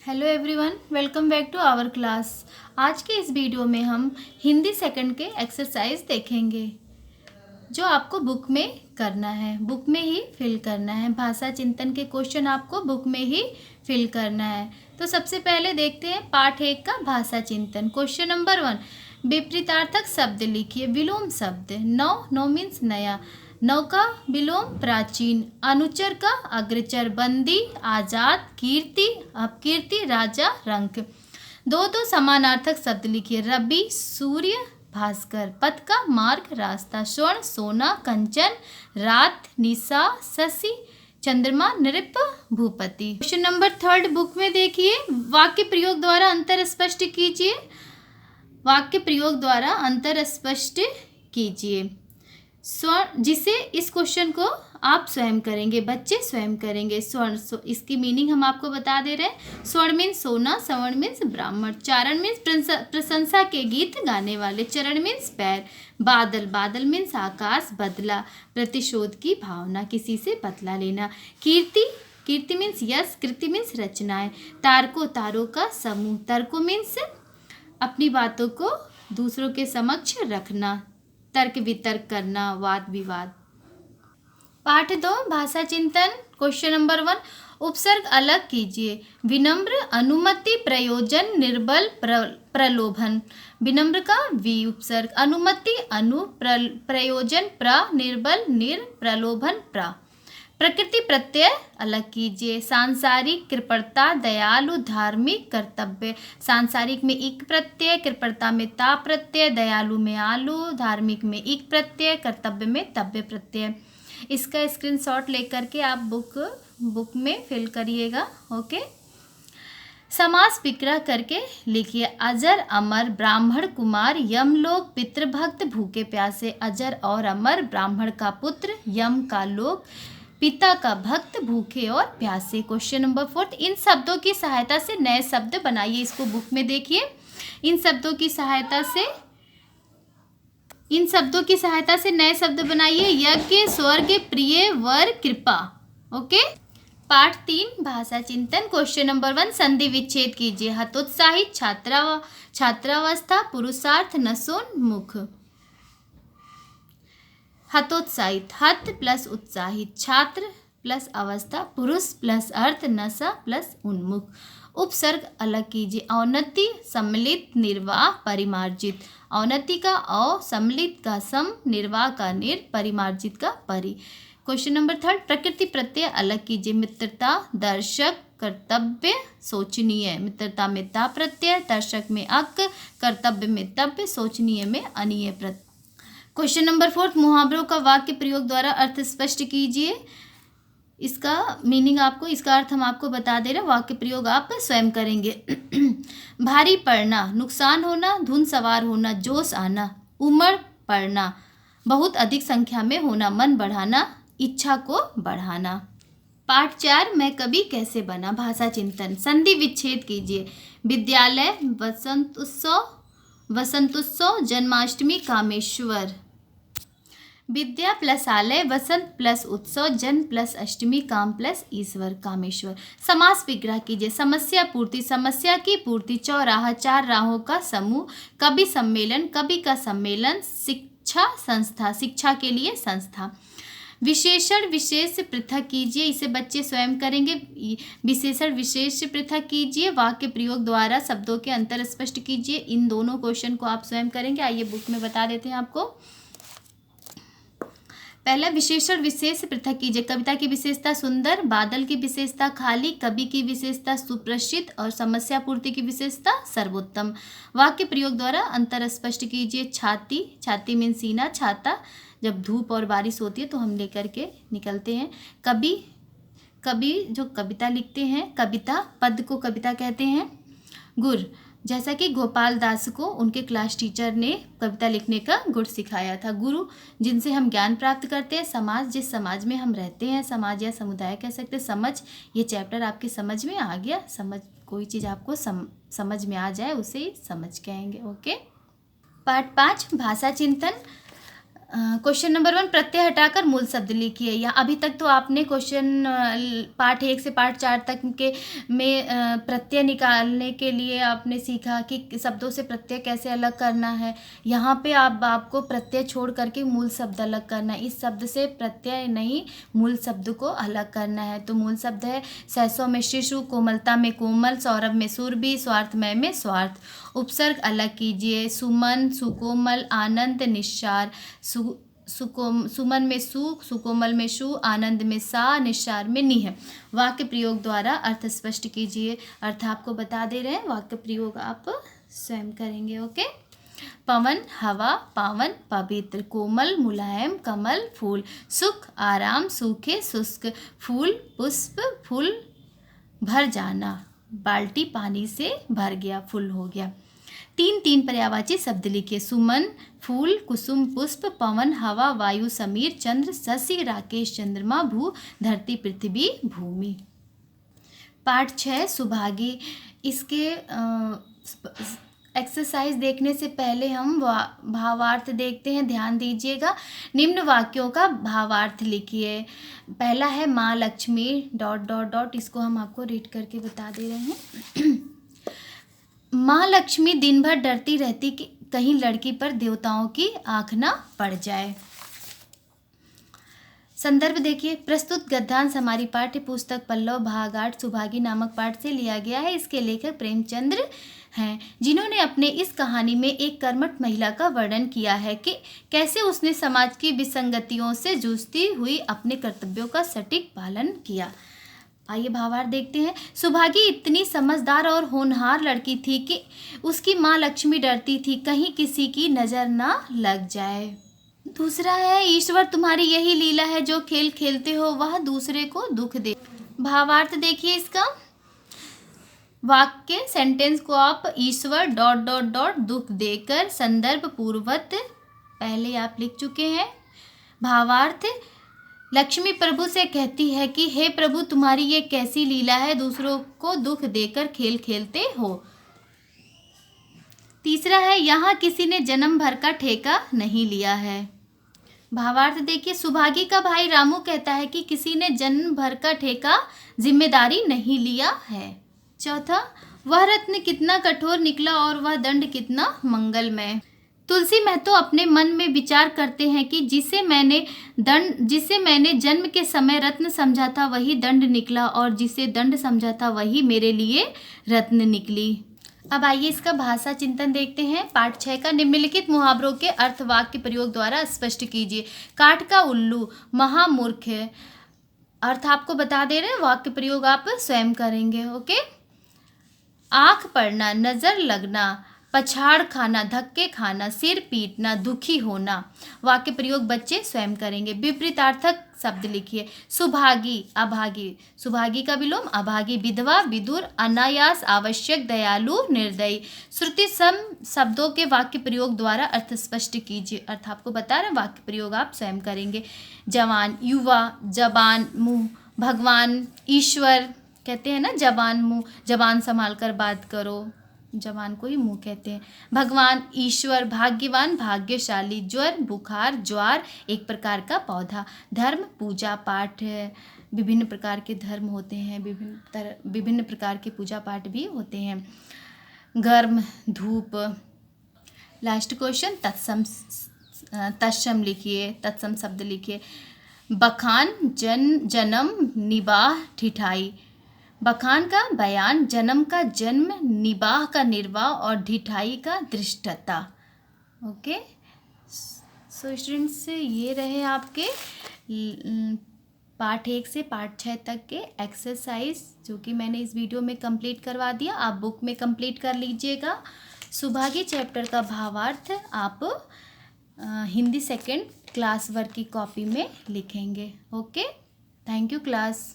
Hello everyone, welcome back to our class. आज के इस वीडियो में हम हिंदी सेकंड के एक्सरसाइज देखेंगे जो आपको बुक में करना है, बुक में ही फिल करना है। भाषा चिंतन के क्वेश्चन आपको बुक में ही फिल करना है। तो सबसे पहले देखते हैं पाठ 1 का भाषा चिंतन। क्वेश्चन नंबर 1, विपरीतार्थक शब्द लिखिए। विलोम शब्द नौ मीन्स नया, नव का विलोम प्राचीन, अनुचर का अग्रचर, बंदी आजाद, कीर्ति अपकीर्ति, राजा रंक। दो समानार्थक शब्द लिखिए। रवि सूर्य भास्कर, पथ का मार्ग रास्ता, स्वर्ण सोना कंचन, रात निशा शशि, चंद्रमा नृप भूपति। क्वेश्चन नंबर 3 बुक में देखिए। वाक्य प्रयोग द्वारा अंतर स्पष्ट कीजिए। वाक्य प्रयोग द्वारा अंतर स्पष्ट कीजिए। स्वर्ण, जिसे इस क्वेश्चन को आप स्वयं करेंगे, बच्चे स्वयं करेंगे। स्वर्ण, इसकी मीनिंग हम आपको बता दे रहे हैं। स्वर्ण मीन्स सोना, सवर्ण मीन्स ब्राह्मण, चारण मीन्स प्रशंसा के गीत गाने वाले, चरण मीन्स पैर, बादल, बादल मीन्स आकाश, बदला प्रतिशोध की भावना, किसी से बदला लेना। कीर्ति, कीर्ति मीन्स यश, कृति मीन्स रचनाएं। तारको, तारों का समूह, तर्को मीन्स अपनी बातों को दूसरों के समक्ष रखना, तर्क वितर्क करना, वाद विवाद। पाठ 2 भाषा चिंतन। क्वेश्चन नंबर 1, उपसर्ग अलग कीजिए। विनम्र अनुमति, प्रयोजन निर्बल प्रलोभन। विनम्र का वि उपसर्ग, अनुमति अनु, प्रयोजन प्र, निर्बल निर, प्रलोभन प्र। प्रकृति प्रत्यय अलग कीजिए। सांसारिक, कृपणता, दयालु, धार्मिक, कर्तव्य। सांसारिक में इक प्रत्यय, कृपणता में ता प्रत्यय, दयालु में आलू, धार्मिक में इक प्रत्यय, कर्तव्य में तव्य प्रत्यय। इसका स्क्रीनशॉट लेकर के आप बुक में फिल करिएगा। ओके। समास विग्रह करके लिखिए। अजर अमर, ब्राह्मण कुमार, यमलोक, पितृभक्त, भूखे प्यासे। अजर और अमर, ब्राह्मण का पुत्र, यम का लोक, पिता का भक्त, भूखे और प्यासे। क्वेश्चन नंबर 4, इन शब्दों की सहायता से नए शब्द बनाइए। इसको बुक में देखिए। इन शब्दों की सहायता से नए शब्द बनाइए। यज्ञ, स्वर्ग, प्रिय, वर, कृपा। ओके। पाठ 3 भाषा चिंतन। क्वेश्चन नंबर 1, संधि विच्छेद कीजिए। हतोत्साहित, छात्रावस्था, पुरुषार्थ, नशोन्मुख। हतोत्साहित, हत प्लस उत्साहित, छात्र प्लस अवस्था, पुरुष प्लस अर्थ, नशा प्लस उन्मुख। उपसर्ग अलग कीजिए। औन्नति, सम्मिलित, निर्वाह, परिमार्जित। औन्नति का औ, सम्मिलित का सम, निर्वाह का निर, परिमार्जित का परि। क्वेश्चन नंबर 3, प्रकृति प्रत्यय अलग कीजिए। मित्रता, दर्शक, कर्तव्य, सोचनीय। मित्रता में ता प्रत्यय, दर्शक में अक, कर्तव्य में तव्य, सोचनीय में अनीय प्रत्यय। क्वेश्चन नंबर 4, मुहावरों का वाक्य प्रयोग द्वारा अर्थ स्पष्ट कीजिए। इसका मीनिंग आपको, इसका अर्थ हम आपको बता दे रहे हैं, वाक्य प्रयोग आप स्वयं करेंगे। भारी पड़ना, नुकसान होना, धुन सवार होना, जोश आना, उमड़ पड़ना, बहुत अधिक संख्या में होना, मन बढ़ाना, इच्छा को बढ़ाना। पाठ 4, मैं कवि कैसे बना। भाषा चिंतन। संधि विच्छेद कीजिए। विद्यालय, वसंतोत्सव, जन्माष्टमी, कामेश्वर। विद्या प्लस आलय, वसंत प्लस उत्सव, जन्म प्लस अष्टमी, काम प्लस ईश्वर, कामेश्वर। समास विग्रह कीजिए। समस्या पूर्ति, समस्या की पूर्ति, चौराहा, 4 राहों का समूह, कवि सम्मेलन, कवि का सम्मेलन, शिक्षा संस्था, शिक्षा के लिए संस्था। विशेषण विशेष पृथक कीजिए। इसे बच्चे स्वयं करेंगे। विशेषण विशेष पृथक कीजिए। वाक्य प्रयोग द्वारा शब्दों के अंतर स्पष्ट कीजिए। इन दोनों क्वेश्चन को आप स्वयं करेंगे। आइए बुक में बता देते हैं आपको। पहला, विशेषण विशेष पृथक कीजिए। कविता की विशेषता सुंदर, बादल की विशेषता खाली, कवि की विशेषता सुप्रसिद्ध और समस्या पूर्ति की विशेषता सर्वोत्तम। वाक्य प्रयोग द्वारा अंतर स्पष्ट कीजिए। छाती, छाती मीन सीना, छाता जब धूप और बारिश होती है तो हम लेकर के निकलते हैं। कवि जो कविता लिखते हैं, कविता पद को कविता कहते हैं। गुर, जैसा कि गोपाल दास को उनके क्लास टीचर ने कविता लिखने का गुर सिखाया था। गुरु, जिनसे हम ज्ञान प्राप्त करते हैं। समाज, जिस समाज में हम रहते हैं, समाज या समुदाय कह सकते हैं। समझ, ये चैप्टर आपके समझ में आ गया। समझ, कोई चीज़ आपको समझ में आ जाए उसे समझ कहेंगे। ओके। पाठ 5 भाषा चिंतन। क्वेश्चन नंबर 1, प्रत्यय हटाकर मूल शब्द लिखिए। या अभी तक तो आपने क्वेश्चन पार्ट 1 से पार्ट 4 तक के में प्रत्यय निकालने के लिए आपने सीखा कि शब्दों से प्रत्यय कैसे अलग करना है। यहाँ पे आपको प्रत्यय छोड़ करके मूल शब्द अलग करना है। इस शब्द से प्रत्यय नहीं, मूल शब्द को अलग करना है। तो मूल शब्द है सहसों में शिशु, कोमलता में कोमल, सौरभ में सुरभि, स्वार्थमय में स्वार्थ। उपसर्ग अलग कीजिए। सुमन, सुकोमल, आनंद, निस्सार। सुमन में सु, सुकोमल में शु, आनंद में सा, निस्सार में निह। वाक्य प्रयोग द्वारा अर्थ स्पष्ट कीजिए। अर्थ आपको बता दे रहे हैं, वाक्य प्रयोग आप स्वयं करेंगे। ओके। पवन, हवा, पावन, पवित्र। कोमल, मुलायम, कमल, फूल। सुख, आराम, सूखे, शुष्क। फूल, पुष्प, फूल भर जाना। बाल्टी पानी से भर गया, फुल हो गया। 3 पर्यायवाची शब्द लिखिए। सुमन, फूल, कुसुम, पुष्प, पवन, हवा, वायु, समीर, चंद्र, शशि, राकेश, चंद्रमा, भू, धरती, पृथ्वी, भूमि। पाठ 6, सुभागी। इसके एक्सरसाइज देखने से पहले हम भावार्थ देखते हैं, ध्यान दीजिएगा। निम्न वाक्यों का भावार्थ लिखिए। पहला है माँ लक्ष्मी ... इसको हम आपको रीड करके बता दे रहे हैं। माँ लक्ष्मी दिन भर डरती रहती कि कहीं लड़की पर देवताओं की आंख ना पड़ जाए। संदर्भ देखिए। प्रस्तुत गद्यांश हमारी पाठ्य पुस्तक पल्लव भाग 8 सुभागी नामक पाठ से लिया गया है। इसके लेखक प्रेमचंद्र हैं, जिन्होंने अपने इस कहानी में एक कर्मठ महिला का वर्णन किया है कि कैसे उसने समाज की विसंगतियों से जूझती हुई अपने कर्तव्यों का सटीक पालन किया। आइए भावार्थ देखते हैं। सुभागी इतनी समझदार और होनहार लड़की थी कि उसकी माँ लक्ष्मी डरती थी कहीं किसी की नज़र ना लग जाए। दूसरा है ईश्वर तुम्हारी यही लीला है, जो खेल खेलते हो वह दूसरे को दुख दे। भावार्थ देखिए इसका। वाक्य सेंटेंस को आप ईश्वर ... दुख देकर संदर्भ पूर्वक पहले आप लिख चुके हैं। भावार्थ, लक्ष्मी प्रभु से कहती है कि हे प्रभु तुम्हारी ये कैसी लीला है, दूसरों को दुख देकर खेल खेलते हो। तीसरा है यहाँ किसी ने जन्म भर का ठेका नहीं लिया है। भावार्थ देखिए। सुभागी का भाई रामू कहता है कि किसी ने जन्म भर का ठेका जिम्मेदारी नहीं लिया है। चौथा, वह रत्न कितना कठोर निकला और वह दंड कितना मंगलमय। तुलसी महतो अपने मन में विचार करते हैं कि जिसे मैंने जन्म के समय रत्न समझा था वही दंड निकला, और जिसे दंड समझा था वही मेरे लिए रत्न निकली। अब आइए इसका भाषा चिंतन देखते हैं। पाठ 6 का निम्नलिखित मुहावरों के अर्थ वाक्य प्रयोग द्वारा स्पष्ट कीजिए। काठ का उल्लू, महामूर्ख। अर्थ आपको बता दे रहे हैं, वाक्य प्रयोग आप स्वयं करेंगे। ओके। आँख पड़ना, नजर लगना, पछाड़ खाना, धक्के खाना, सिर पीटना, दुखी होना। वाक्य प्रयोग बच्चे स्वयं करेंगे। विपरीतार्थक शब्द लिखिए। सुभागी, अभागी। सुभागी का विलोम अभागी। विधवा, विदुर, अनायास, आवश्यक, दयालु, निर्दयी। श्रुति सम शब्दों के वाक्य प्रयोग द्वारा अर्थ स्पष्ट कीजिए। अर्थ आपको बता रहे, वाक्य प्रयोग आप स्वयं करेंगे। जवान, युवा, जबान, मुंह। भगवान, ईश्वर। कहते हैं ना जबान मुंह, जबान संभाल कर बात करो, जबान को ही मुंह कहते हैं। भगवान, ईश्वर। भाग्यवान, भाग्यशाली। ज्वर, बुखार, ज्वार एक प्रकार का पौधा। धर्म, पूजा पाठ। विभिन्न प्रकार के धर्म होते हैं, विभिन्न प्रकार के पूजा पाठ भी होते हैं। गर्म, धूप। लास्ट क्वेश्चन, तत्सम लिखिए, तत्सम शब्द लिखिए। बखान, जन्म, निबाह, ठिठाई। बखान का बयान, जन्म का जन्म, निबाह का निर्वाह और ढिठाई का दृष्टता। ओके। सो स्टूडेंट्स, ये रहे आपके पाठ 1 से पाठ 6 तक के एक्सरसाइज, जो कि मैंने इस वीडियो में कंप्लीट करवा दिया। आप बुक में कंप्लीट कर लीजिएगा। सुभागी चैप्टर का भावार्थ आप हिंदी सेकेंड क्लास वर्क की कॉपी में लिखेंगे। ओके। Thank you class.